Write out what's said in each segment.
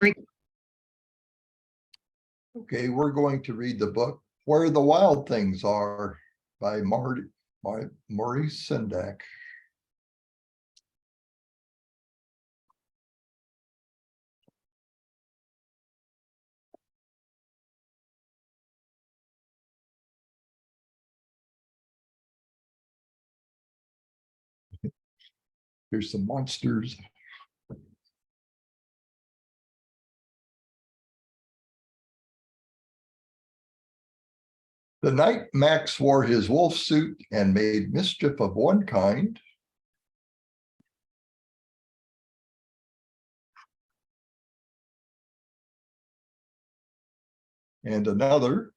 Okay, we're going to read the book Where the Wild Things Are by Maurice Sendak. Here's some monsters. The night Max wore his wolf suit and made mischief of one kind, and another,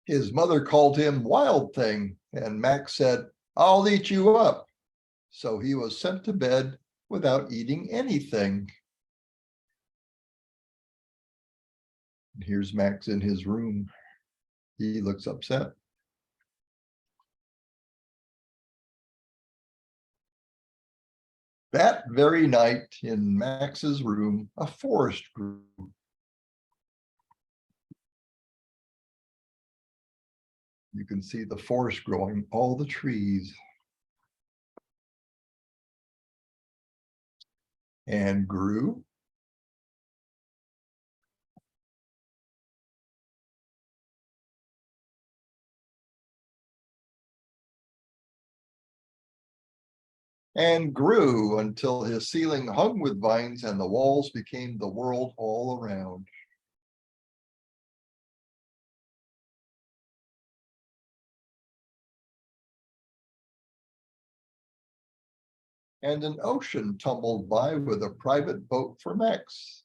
his mother called him Wild Thing, and Max said, "I'll eat you up." So he was sent to bed without eating anything. And here's Max in his room. He looks upset. That very night in Max's room, a forest grew. You can see the forest growing, all the trees. And grew. And grew until his ceiling hung with vines and the walls became the world all around. And an ocean tumbled by with a private boat for Max,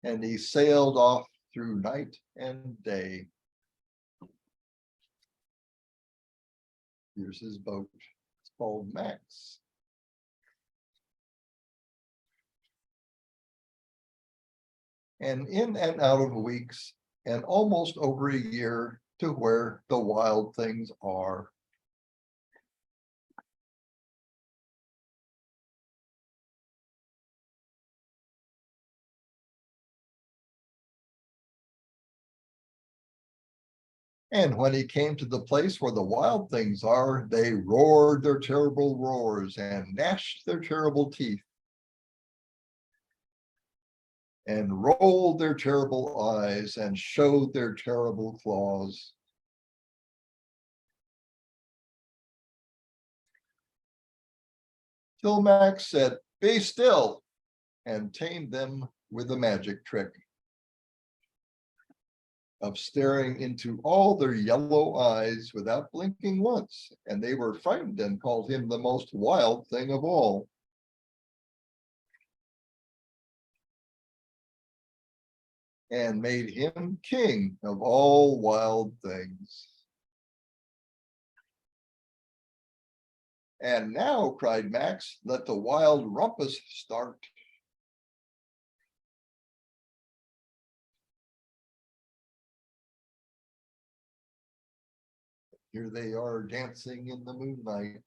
and he sailed off through night and day. Here's his boat. It's called Max. And in and out of weeks, and almost over a year to where the wild things are. And when he came to the place where the wild things are, they roared their terrible roars and gnashed their terrible teeth and rolled their terrible eyes and showed their terrible claws. Till Max said, "Be still," and tamed them with a magic trick of staring into all their yellow eyes without blinking once, and they were frightened and called him the most wild thing of all. And made him king of all wild things. And now, cried Max, let the wild rumpus start. Here they are dancing in the moonlight.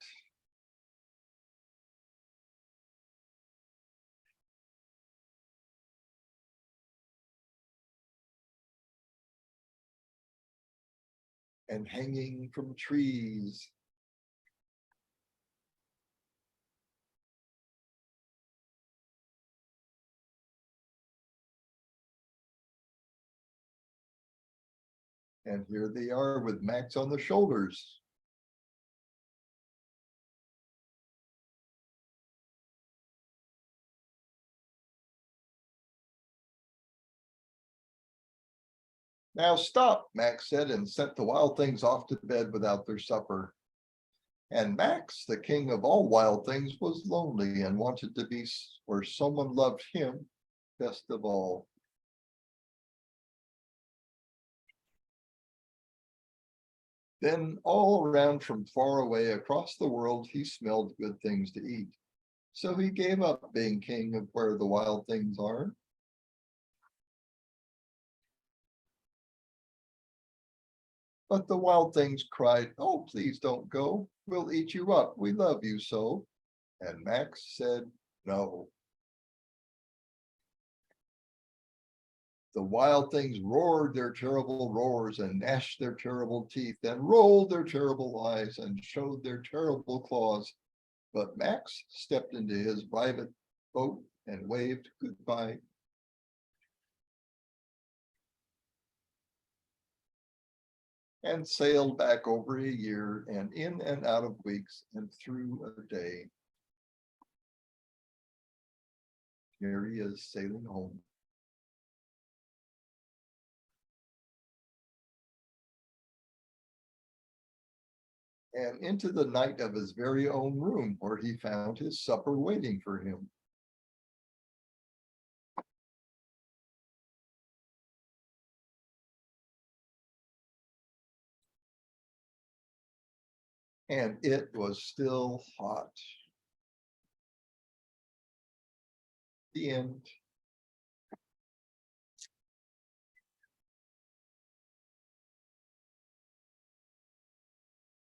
And hanging from trees. And here they are with Max on the shoulders. Now stop, Max said, and sent the wild things off to bed without their supper. And Max, the king of all wild things, was lonely and wanted to be where someone loved him best of all. Then all around from far away across the world, he smelled good things to eat. So he gave up being king of where the wild things are. But the wild things cried, "Oh, please don't go. We'll eat you up. We love you so." And Max said, "No." The wild things roared their terrible roars and gnashed their terrible teeth and rolled their terrible eyes and showed their terrible claws. But Max stepped into his private boat and waved goodbye and sailed back over a year and in and out of weeks and through a day. Here he is sailing home. And into the night of his very own room, where he found his supper waiting for him. And it was still hot. The end.